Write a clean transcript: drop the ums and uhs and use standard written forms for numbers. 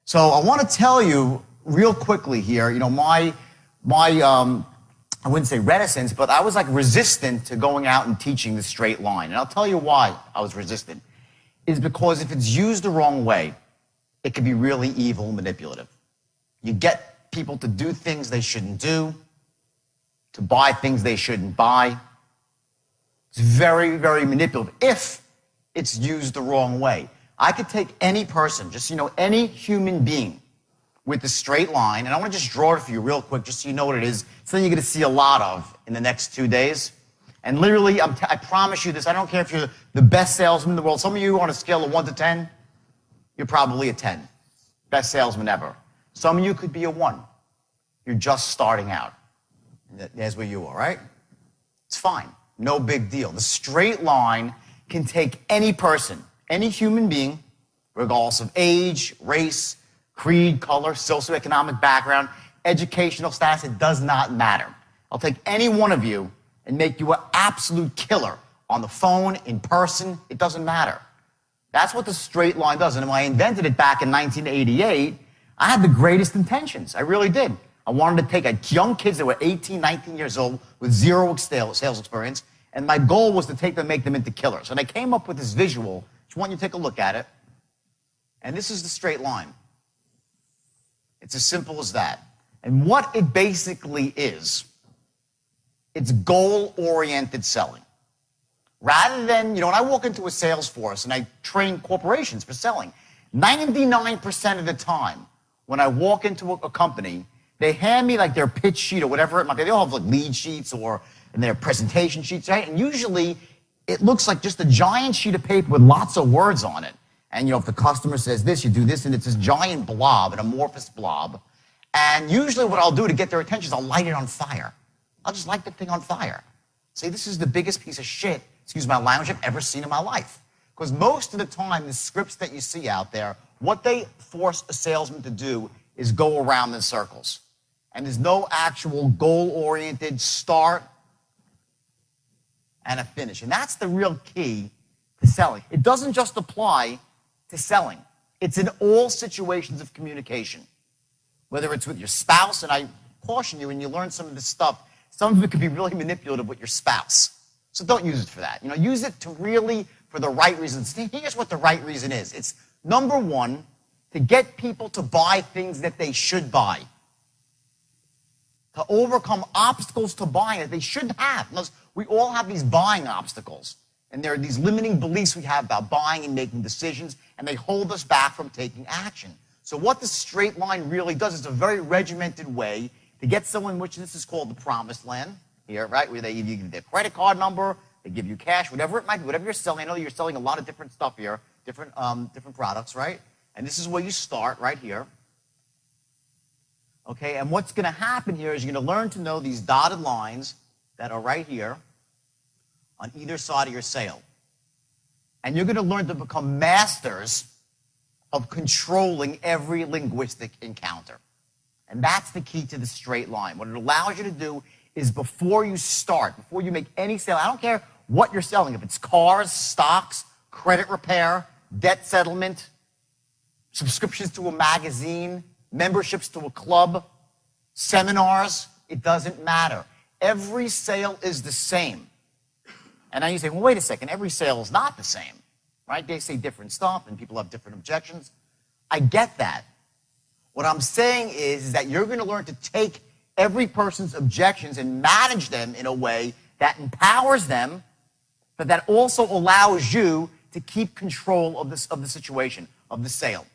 So I want to tell you real quickly here, my I wouldn't say reticence, but I was like resistant to going out and teaching the straight line. And I'll tell you why I was resistant. Is because if it's used the wrong way, it can be really evil and manipulative. You get people to do things they shouldn't do, to buy things they shouldn't buy. It's very, very manipulative if it's used the wrong way. I could take any person, just, any human being with a straight line, and I want to just draw it for you real quick just so you know what it is. Something you're going to see a lot of in the next 2 days. And literally, I promise you this, I don't care if you're the best salesman in the world. Some of you on a scale of 1 to 10, you're probably a 10. Best salesman ever. Some of you could be a 1. You're just starting out. And there's where you are, right? It's fine. No big deal. The straight line can take any person, any human being, regardless of age, race, creed, color, socioeconomic background, educational status, it does not matter. I'll take any one of you and make you an absolute killer on the phone, in person, it doesn't matter. That's what the straight line does. And when I invented it back in 1988, I had the greatest intentions. I really did. I wanted to take young kids that were 18, 19 years old with zero sales experience, and my goal was to take them, make them into killers. And I came up with this visual. Just want you to take a look at it. And this is the straight line. It's as simple as that. And what it basically is, it's goal-oriented selling. Rather than, when I walk into a sales force and I train corporations for selling, 99% of the time when I walk into a company, they hand me like their pitch sheet or whatever it might be. They all have like lead sheets and their presentation sheets, right? And usually it looks like just a giant sheet of paper with lots of words on it. And if the customer says this, you do this, and it's this giant blob, an amorphous blob. And usually what I'll do to get their attention is I'll light it on fire. I'll just light the thing on fire. Say, this is the biggest piece of shit, excuse my language, I've ever seen in my life. Because most of the time, the scripts that you see out there, what they force a salesman to do is go around in circles. And there's no actual goal-oriented start and a finish. And that's the real key to selling. It doesn't just apply to selling. It's in all situations of communication. Whether it's with your spouse, and I caution you when you learn some of this stuff, some of it could be really manipulative with your spouse. So don't use it for that. Use it to really, for the right reasons. Here's what the right reason is. It's, number one, to get people to buy things that they should buy. To overcome obstacles to buying that they should have. We all have these buying obstacles. And there are these limiting beliefs we have about buying and making decisions, and they hold us back from taking action. So what the straight line really does is a very regimented way to get someone, which this is called the promised land here, right? Where they give you their credit card number, they give you cash, whatever it might be, whatever you're selling. I know you're selling a lot of different stuff here, different products, right? And this is where you start right here. Okay, and what's going to happen here is you're going to learn to know these dotted lines that are right here on either side of your sale. And you're going to learn to become masters of controlling every linguistic encounter. And that's the key to the straight line. What it allows you to do is before you start, before you make any sale, I don't care what you're selling, if it's cars, stocks, credit repair, debt settlement, subscriptions to a magazine, memberships to a club, seminars, it doesn't matter. Every sale is the same. And now you say, well, wait a second, every sale is not the same, right? They say different stuff and people have different objections. I get that. What I'm saying is that you're going to learn to take every person's objections and manage them in a way that empowers them, but that also allows you to keep control of the situation, of the sale.